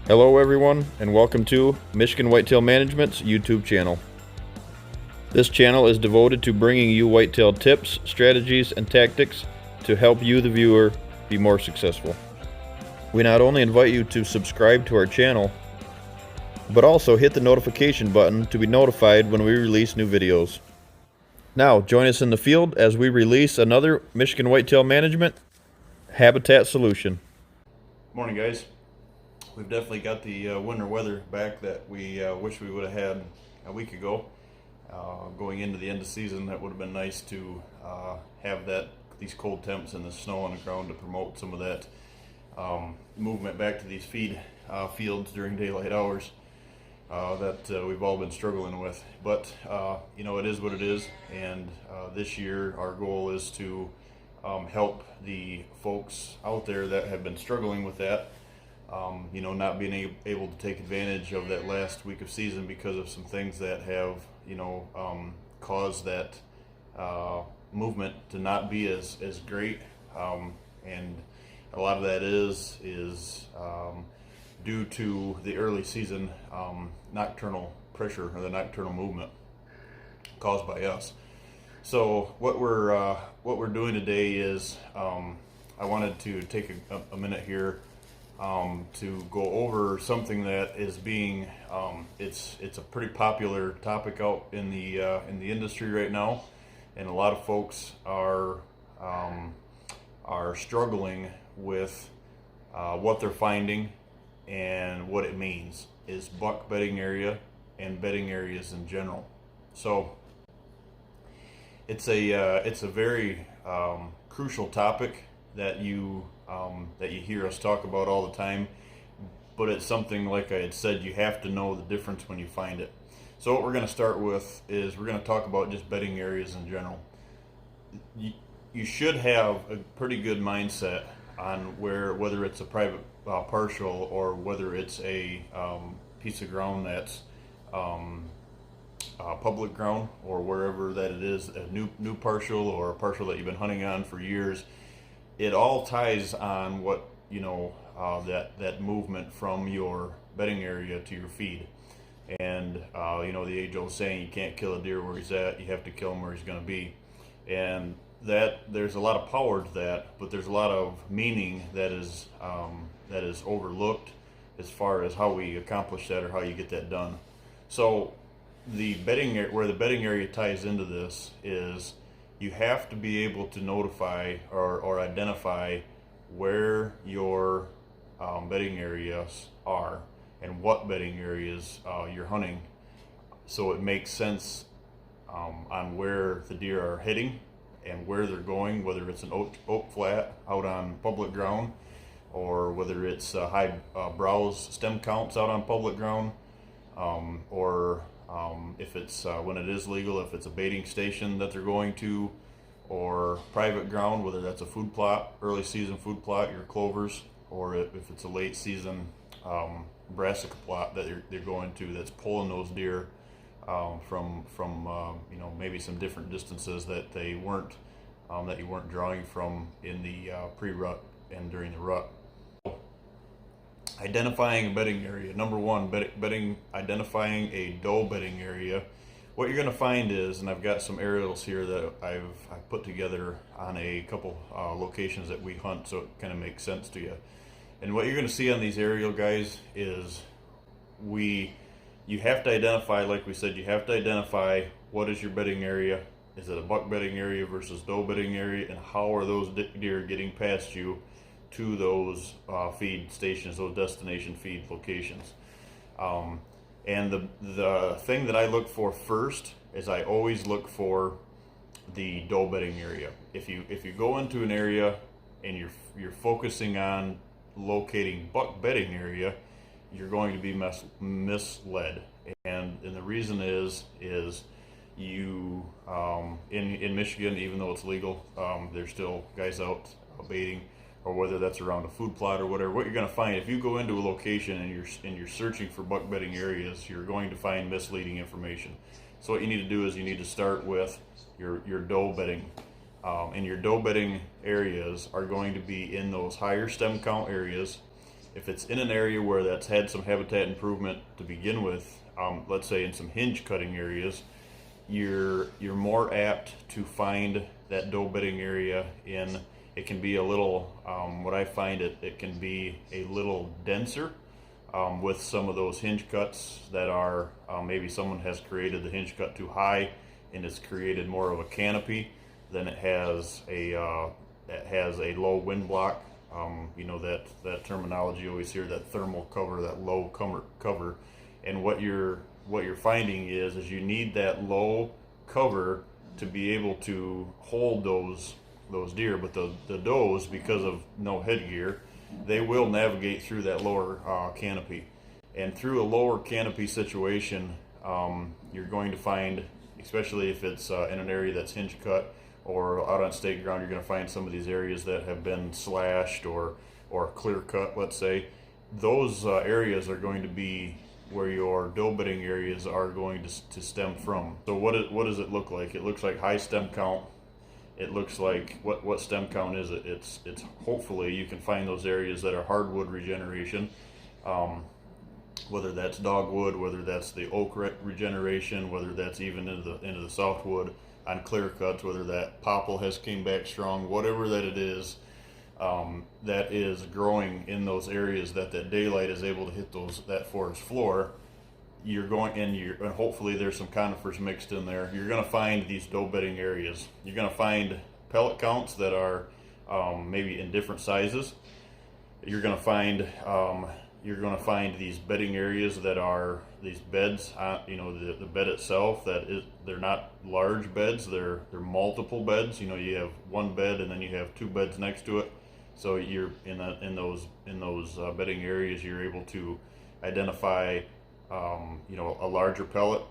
Hello everyone, and welcome to Michigan Whitetail Management's YouTube channel. This channel is devoted to bringing you whitetail tips, strategies, and tactics to help you, the viewer, be more successful. We not only invite you to subscribe to our channel, but also hit the notification button to be notified when we release new videos. Now, join us in the field as we release another Michigan Whitetail Management habitat solution. Morning, guys. We've definitely got the winter weather back that we wish we would have had a week ago. Going into the end of season, that would have been nice to have these cold temps and the snow on the ground to promote some of that movement back to these fields during daylight hours that we've all been struggling with. But it is what it is, and this year our goal is to help the folks out there that have been struggling with that. Not being able to take advantage of that last week of season because of some things that have, caused that movement to not be as great. And a lot of that is due to the early season nocturnal pressure or the nocturnal movement caused by us. So what we're doing today is I wanted to take a minute here to go over something that is being it's a pretty popular topic out in the industry right now, and a lot of folks are struggling with what they're finding and what it means is buck bedding area and bedding areas in general. So it's a very crucial topic that you hear us talk about all the time, but it's something, like I had said, you have to know the difference when you find it. So what we're going to start with is we're going to talk about just bedding areas in general. You should have a pretty good mindset on whether it's a private partial or whether it's a piece of ground that's public ground, or wherever that it is, a new partial or a partial that you've been hunting on for years. It all ties on what that movement from your bedding area to your feed. And the age-old saying, you can't kill a deer where he's at, you have to kill him where he's going to be. And that there's a lot of power to that, but there's a lot of meaning that is overlooked as far as how we accomplish that or how you get that done. So where the bedding area ties into this is you have to be able to notify or identify where your bedding areas are and what bedding areas you're hunting, so it makes sense on where the deer are hitting and where they're going, whether it's an oak flat out on public ground or whether it's high browse stem counts out on public ground, or if it's when it is legal, if it's a baiting station that they're going to, or private ground, whether that's a food plot, early season food plot, your clovers, or if it's a late season brassica plot that they're going to, that's pulling those deer from maybe some different distances that you weren't drawing from in the pre-rut and during the rut. Identifying a bedding area. Number one, identifying a doe bedding area. What you're going to find is, and I've got some aerials here that I've put together on a couple locations that we hunt, so it kind of makes sense to you. And what you're going to see on these aerial, guys, is you have to identify, like we said, you have to identify what is your bedding area. Is it a buck bedding area versus doe bedding area, and how are those deer getting past you to those feed stations, those destination feed locations. And the thing that I look for first is I always look for the doe bedding area. If you go into an area and you're focusing on locating buck bedding area, you're going to be misled. And the reason is you in Michigan, even though it's legal, there's still guys out baiting, or whether that's around a food plot or whatever. What you're going to find, if you go into a location and you're searching for buck bedding areas, you're going to find misleading information. So what you need to do is you need to start with your doe bedding, and your doe bedding areas are going to be in those higher stem count areas, If it's in an area where that's had some habitat improvement to begin with, let's say in some hinge cutting areas, you're more apt to find that doe bedding area in. It can be a little, what I find it can be a little denser with some of those hinge cuts that are maybe someone has created the hinge cut too high and it's created more of a canopy than it has a low wind block. You know, that terminology you always hear, that thermal cover, that low cover. And what you're finding is you need that low cover to be able to hold those deer. But the does, because of no headgear, they will navigate through that lower canopy. And through a lower canopy situation, you're going to find, especially if it's in an area that's hinge cut or out on state ground, you're going to find some of these areas that have been slashed or clear cut, let's say. Those areas are going to be where your doe bedding areas are going to stem from. So what does it look like? It looks like high stem count. It looks like, what stem count is it? It's hopefully you can find those areas that are hardwood regeneration, whether that's dogwood, whether that's the oak regeneration, whether that's even into the softwood on clear cuts, whether that popple has came back strong, whatever that it is, that is growing in those areas that daylight is able to hit that forest floor. You're going and hopefully there's some conifers mixed in there. You're going to find these doe bedding areas. You're going to find pellet counts that are maybe in different sizes. You're going to find these bedding areas that are these beds. You know, the bed itself, they're not large beds. They're multiple beds. You know, you have one bed and then you have two beds next to it. So you're in those bedding areas, you're able to identify you know, a larger pellet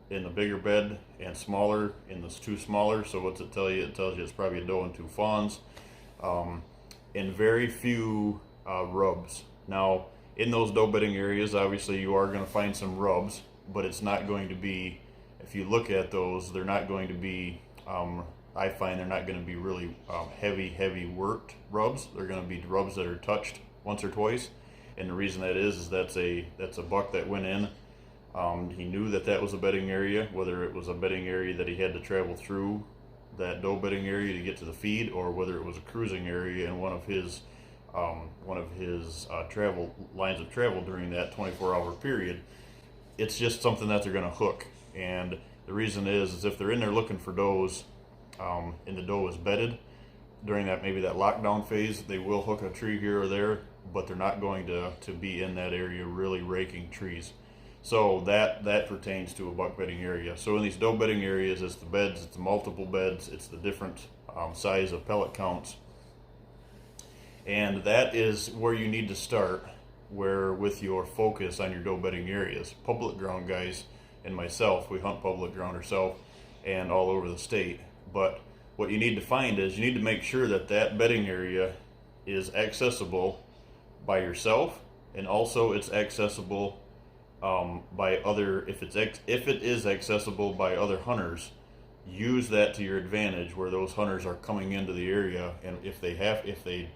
in the bigger bed and smaller in the two smaller. So what's it tell you? It tells you it's probably a doe and two fawns, and very few rubs. Now, in those doe bedding areas, obviously you are going to find some rubs, but it's not going to be, if you look at those, they're not going to be, I find they're not going to be really heavy worked rubs. They're going to be rubs that are touched once or twice. And the reason that is that's a buck that went in. He knew that was a bedding area, whether it was a bedding area that he had to travel through that doe bedding area to get to the feed, or whether it was a cruising area in one of his travel lines of travel during that 24-hour period. It's just something that they're going to hook. And the reason is if they're in there looking for does, and the doe is bedded during maybe that lockdown phase, they will hook a tree here or there, but they're not going to be in that area really raking trees. So that pertains to a buck bedding area. So in these doe bedding areas, it's the beds, it's the multiple beds, it's the different size of pellet counts. And that is where you need to start, where with your focus on your doe bedding areas. Public ground guys and myself, we hunt public ground ourselves and all over the state. But what you need to find is you need to make sure that bedding area is accessible by yourself, and also it's accessible by other. If it is accessible by other hunters, use that to your advantage where those hunters are coming into the area, and if they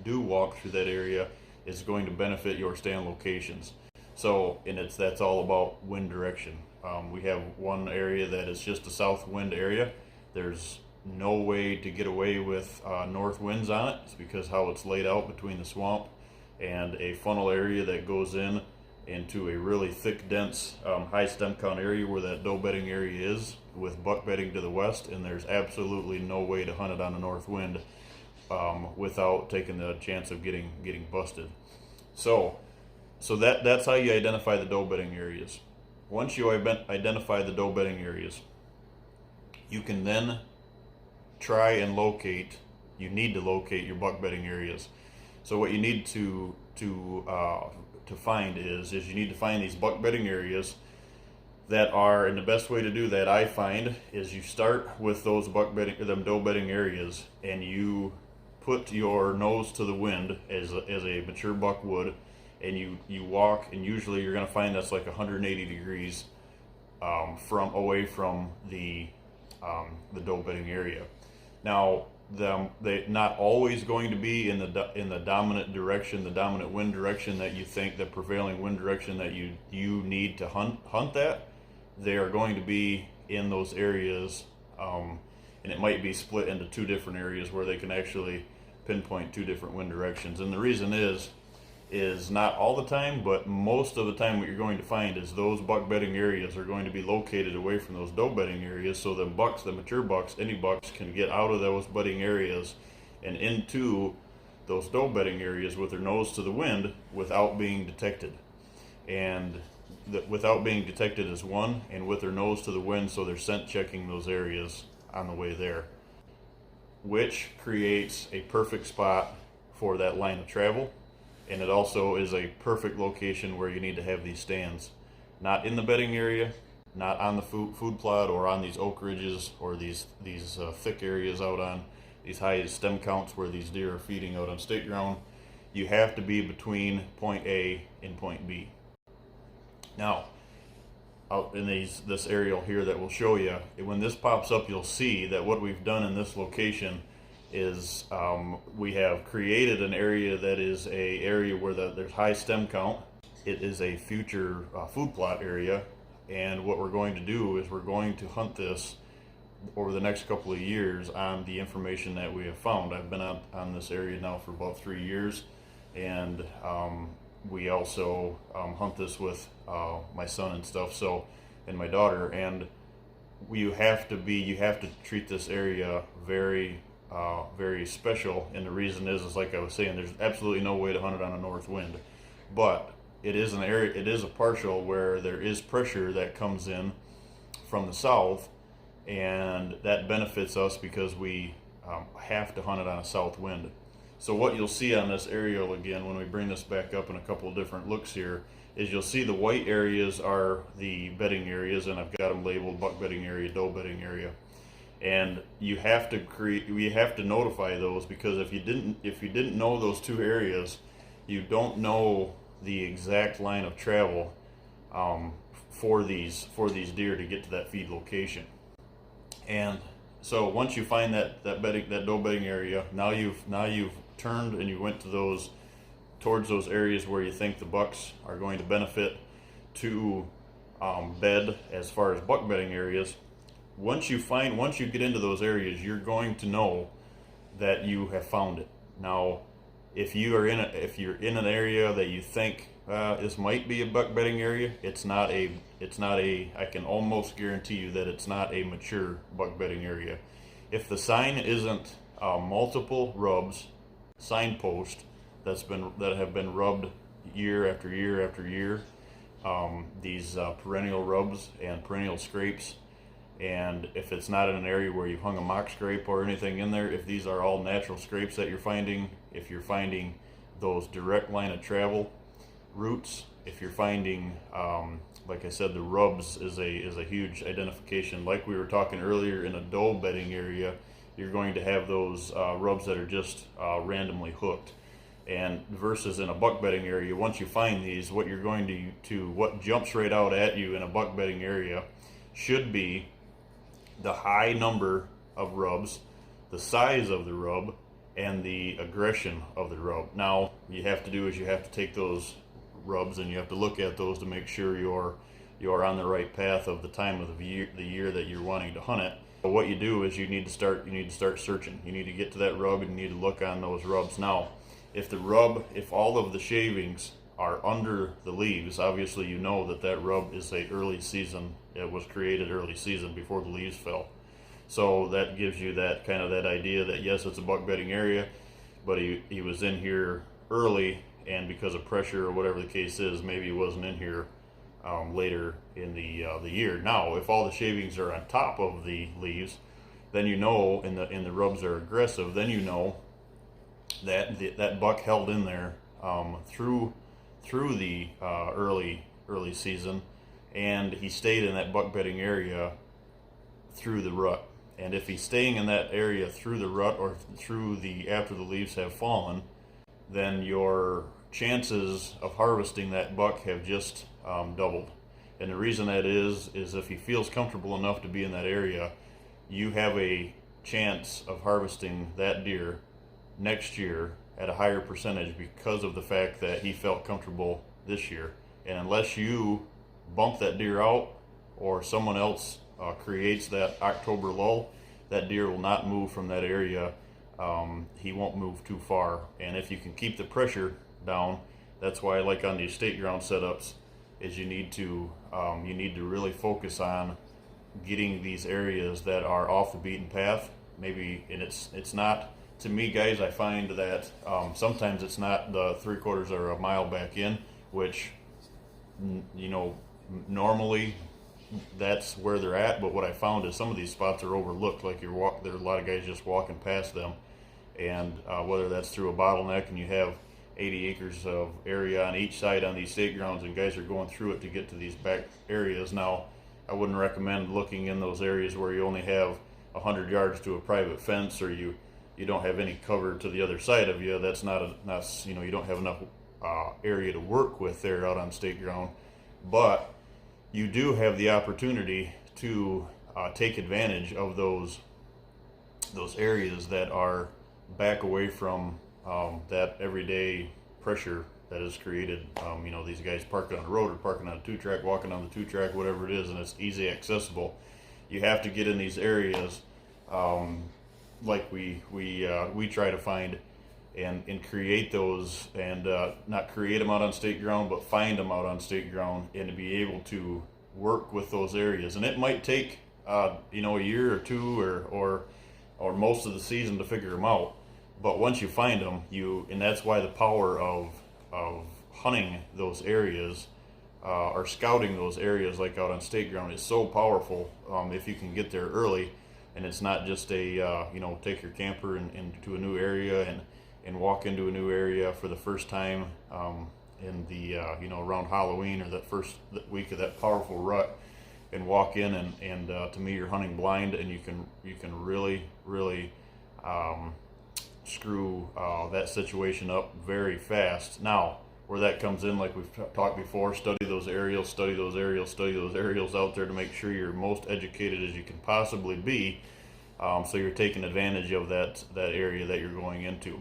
do walk through that area, it's going to benefit your stand locations. So, and that's all about wind direction. We have one area that is just a south wind area. There's no way to get away with north winds on it. It's because how it's laid out between the swamp and a funnel area that goes into a really thick, dense, high stem count area where that doe bedding area is, with buck bedding to the west, and there's absolutely no way to hunt it on a north wind without taking the chance of getting busted. So that's how you identify the doe bedding areas. Once you identify the doe bedding areas, you can then try and you need to locate your buck bedding areas. So what you need to find is you need to find these buck bedding areas that are, and the best way to do that, I find, is you start with those doe bedding areas, and you put your nose to the wind as a mature buck would, and you walk, and usually you're going to find that's like 180 degrees away from the doe bedding area. Now, They not always going to be in the dominant direction, the dominant wind direction that you think, the prevailing wind direction that you need to hunt that. They are going to be in those areas, and it might be split into two different areas where they can actually pinpoint two different wind directions. And the reason is not all the time, but most of the time what you're going to find is those buck bedding areas are going to be located away from those doe bedding areas, so the bucks, the mature bucks, any bucks can get out of those bedding areas and into those doe bedding areas with their nose to the wind without being detected. And without being detected is one, and with their nose to the wind, so they're scent checking those areas on the way there, which creates a perfect spot for that line of travel. And it also is a perfect location where you need to have these stands. Not in the bedding area, not on the food plot or on these oak ridges or these thick areas out on these high stem counts where these deer are feeding out on state ground. You have to be between point A and point B. Now, out in this aerial here that we'll show you, when this pops up, you'll see that what we've done in this location is we have created an area that is a area where there's high stem count. It is a future food plot area, and what we're going to do is we're going to hunt this over the next couple of years on the information that we have found. I've been on this area now for about 3 years, and we also hunt this with my son and stuff, so, and my daughter, and you have to treat this area very very special. And the reason is like I was saying, there's absolutely no way to hunt it on a north wind, but it is an area, it is a partial where there is pressure that comes in from the south, and that benefits us because we have to hunt it on a south wind. So what you'll see on this aerial again, when we bring this back up in a couple of different looks here, is you'll see the white areas are the bedding areas, and I've got them labeled buck bedding area, doe bedding area. And you have to notify those, because if you didn't know those two areas, you don't know the exact line of travel for these deer to get to that feed location. And so once you find that doe bedding area, now you've turned and you went towards those areas where you think the bucks are going to benefit to bed as far as buck bedding areas. Once you get into those areas, you're going to know that you have found it. Now, if you're in an area that you think this might be a buck bedding area, it's not a. I can almost guarantee you that it's not a mature buck bedding area. If the sign isn't multiple rubs, signpost that have been rubbed year after year after year, these perennial rubs and perennial scrapes. And if it's not in an area where you've hung a mock scrape or anything in there, if these are all natural scrapes that you're finding, if you're finding those direct line of travel routes, if you're finding, like I said, the rubs is a huge identification. Like we were talking earlier, in a doe bedding area, you're going to have those rubs that are just randomly hooked. And versus in a buck bedding area, once you find these, what you're going to what jumps right out at you in a buck bedding area should be the high number of rubs, the size of the rub, and the aggression of the rub. Now, you have to take those rubs and you have to look at those to make sure you're on the right path of the time of the year that you're wanting to hunt it. But what you do is you need to start searching. You need to get to that rub and you need to look on those rubs. Now, if all of the shavings are under the leaves, obviously you know that rub is a early season. It was created early season before the leaves fell. So that gives you that kind of that idea that yes, it's a buck bedding area, but he was in here early, and because of pressure or whatever the case is, maybe he wasn't in here later in the year. Now, if all the shavings are on top of the leaves, then you know, and the rubs are aggressive, then you know that that buck held in there through the early season, and he stayed in that buck bedding area through the rut. And if he's staying in that area through the rut or after the leaves have fallen, then your chances of harvesting that buck have just doubled. And the reason that is if he feels comfortable enough to be in that area, you have a chance of harvesting that deer next year at a higher percentage because of the fact that he felt comfortable this year. And unless you bump that deer out or someone else creates that October lull, that deer will not move from that area. He won't move too far. And if you can keep the pressure down, that's why I like on the estate ground setups is you need to really focus on getting these areas that are off the beaten path. Maybe, and it's not, to me guys, I find that sometimes it's not the 3/4 or a mile back in, which normally that's where they're at. But what I found is some of these spots are overlooked, like there are a lot of guys just walking past them, and whether that's through a bottleneck and you have 80 acres of area on each side on these state grounds, and guys are going through it to get to these back areas. Now, I wouldn't recommend looking in those areas where you only have 100 yards to a private fence, or you don't have any cover to the other side of you. That's not you don't have enough area to work with there out on state ground. But you do have the opportunity to take advantage of those areas that are back away from that everyday pressure that is created. These guys parking on the road or parking on a 2-track, walking on the 2-track, whatever it is, and it's easy accessible. You have to get in these areas like we try to find and create those, and not create them out on state ground, but find them out on state ground, and to be able to work with those areas. And it might take a year or two or most of the season to figure them out. But once you find them, and that's why the power of hunting those areas or scouting those areas like out on state ground is so powerful. If you can get there early, and it's not just a take your camper into a new area and walk into a new area for the first time in the around Halloween or that first week of that powerful rut, and walk in and to me you're hunting blind, and you can really screw that situation up very fast. Now, where that comes in, like we've talked before, study those aerials out there to make sure you're most educated as you can possibly be, so you're taking advantage of that area that you're going into.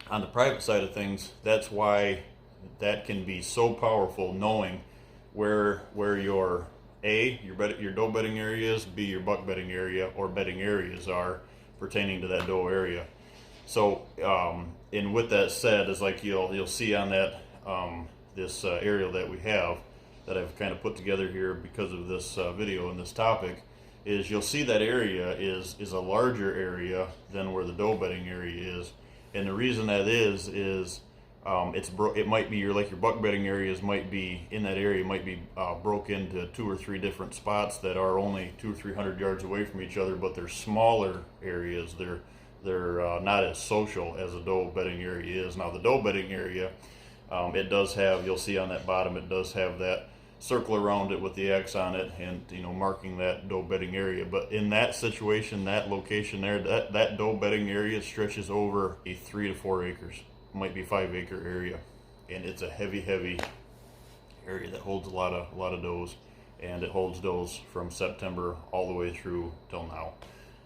On the private side of things, that's why that can be so powerful, knowing where your doe bedding areas, B, your buck bedding area or bedding areas are pertaining to that doe area. So, and with that said, is like you'll see on that this aerial that we have that I've kind of put together here because of this video and this topic, is you'll see that area is a larger area than where the doe bedding area is, and the reason that is it might be your buck bedding areas might be in that area might be broke into 2 or 3 different spots that are only 200 or 300 yards away from each other, but they're smaller areas. They're not as social as a doe bedding area is. Now, the doe bedding area, it does have, you'll see on that bottom, it does have that circle around it with the X on it, and marking that doe bedding area. But in that situation, that location there, that doe bedding area stretches over a 3 to 4 acres, might be 5-acre area, and it's a heavy area that holds a lot of does, and it holds does from September all the way through till now.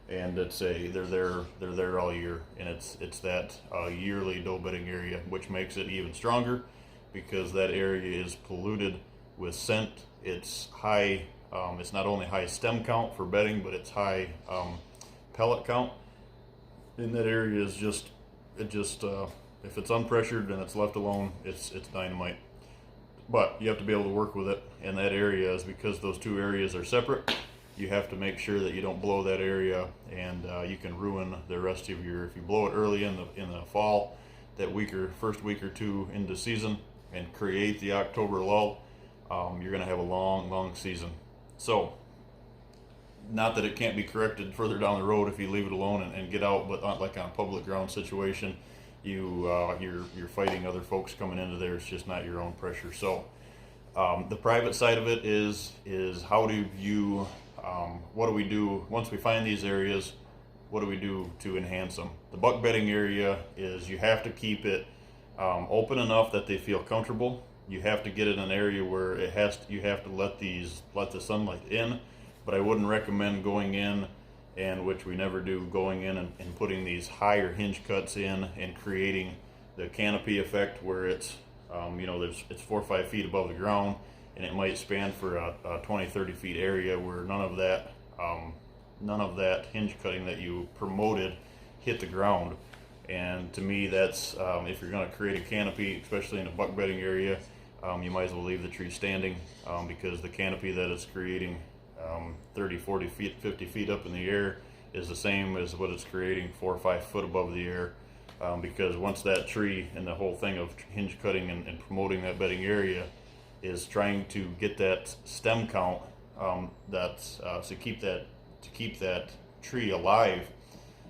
And they're there all year, and it's that yearly doe bedding area, which makes it even stronger because that area is polluted with scent. It's high. It's not only high stem count for bedding, but it's high pellet count. And that area is just if it's unpressured and it's left alone, it's dynamite. But you have to be able to work with it, and that area is, because those two areas are separate, you have to make sure that you don't blow that area, and you can ruin the rest of your, if you blow it early in the fall, that first week or two into season, and create the October lull, you're going to have a long season. So, not that it can't be corrected further down the road if you leave it alone and get out, but not like on a public ground situation, you're fighting other folks coming into there. It's just not your own pressure. So the private side of it is how do you what do we do once we find these areas? What do we do to enhance them? The buck bedding area is, you have to keep it open enough that they feel comfortable. You have to get it in an area where you have to let the sunlight in, but I wouldn't recommend going in and which we never do, going in and putting these higher hinge cuts in and creating the canopy effect where it's it's 4 or 5 feet above the ground, and it might span for a 20-30 feet area where none of that hinge cutting that you promoted hit the ground. And to me, that's if you're going to create a canopy, especially in a buck bedding area, you might as well leave the tree standing, because the canopy that it's creating 30, 40 feet, 50 feet up in the air is the same as what it's creating 4 or 5 foot above the air. Because once that tree, and the whole thing of hinge cutting and promoting that bedding area is trying to get that stem count, to keep that tree alive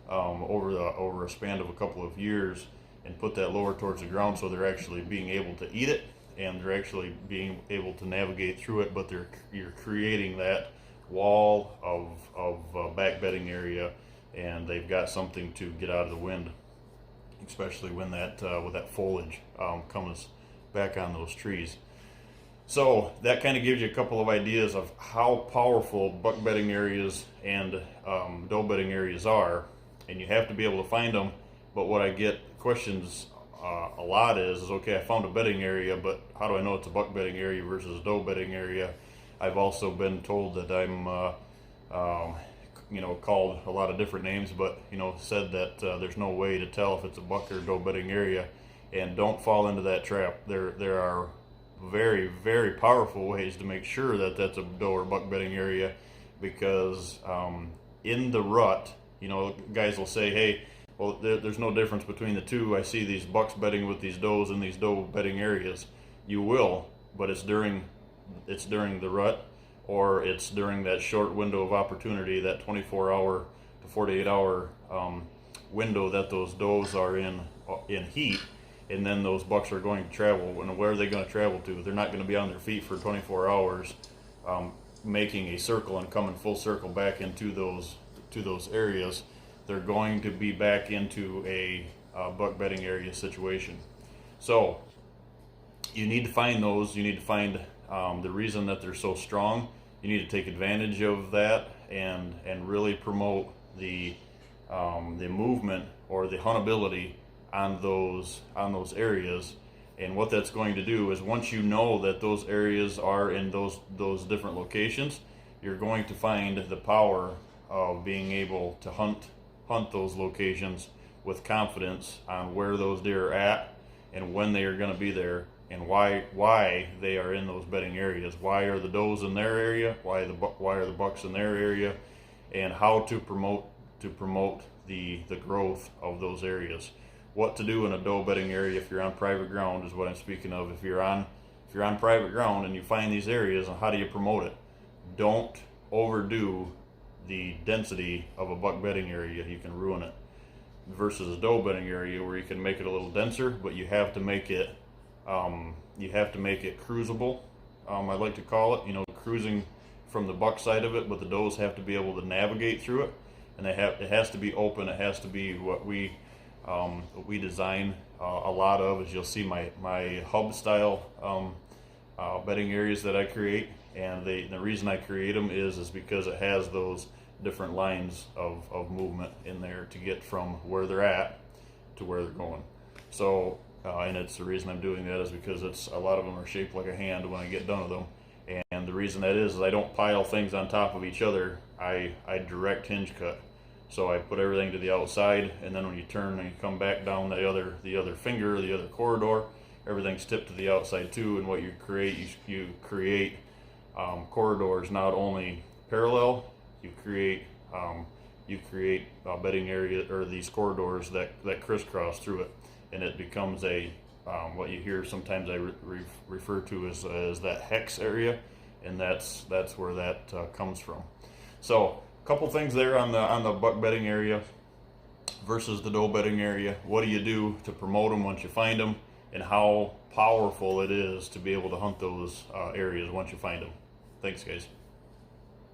over a span of a couple of years, and put that lower towards the ground, so they're actually being able to eat it and they're actually being able to navigate through it. But you're creating that wall of back bedding area, and they've got something to get out of the wind, especially when with that foliage comes back on those trees. So that kind of gives you a couple of ideas of how powerful buck bedding areas and doe bedding areas are, and you have to be able to find them. But what I get questions a lot is okay, I found a bedding area, but how do I know it's a buck bedding area versus a doe bedding area? I've also been told that I'm called a lot of different names, but said that there's no way to tell if it's a buck or doe bedding area. And don't fall into that trap. There are very, very powerful ways to make sure that that's a doe or buck bedding area, because in the rut, guys will say, hey, well, there's no difference between the two. I see these bucks bedding with these does in these doe bedding areas. You will, but it's during the rut, or it's during that short window of opportunity, that 24-hour to 48-hour window that those does are in heat, and then those bucks are going to travel. And where are they going to travel to? They're not going to be on their feet for 24 hours, making a circle and coming full circle back into those areas. They're going to be back into a buck bedding area situation. So you need to find those. You need to find the reason that they're so strong. You need to take advantage of that and really promote the movement or the huntability on those areas. And what that's going to do is, once you know that those areas are in those different locations, you're going to find the power of being able to hunt those locations with confidence on where those deer are at and when they are going to be there, and why they are in those bedding areas. Why are the does in their area? Why are the bucks in their area? And how to promote the growth of those areas. What to do in a doe bedding area if you're on private ground is what I'm speaking of. If you're on private ground and you find these areas, and how do you promote it? Don't overdo the density of a buck bedding area. You can ruin it. Versus a doe bedding area where you can make it a little denser, but you have to make it cruisable. I like to call it, cruising from the buck side of it, but the does have to be able to navigate through it, and it has to be open. It has to be what we design a lot of. As you'll see, my hub style bedding areas that I create, and the reason I create them is because it has those different lines of movement in there to get from where they're at to where they're going. So and it's the reason I'm doing that is because a lot of them are shaped like a hand when I get done with them. And the reason that is I don't pile things on top of each other. I direct hinge cut. So I put everything to the outside, and then when you turn and you come back down the other finger, the other corridor, everything's tipped to the outside too. And what you create, you create corridors not only parallel, you create bedding area, or these corridors that crisscross through it, and it becomes a what you hear sometimes I refer to as that hex area, and that's where that comes from. So a couple things there on the buck bedding area versus the doe bedding area. What do you do to promote them once you find them, and how powerful it is to be able to hunt those areas once you find them. Thanks, guys.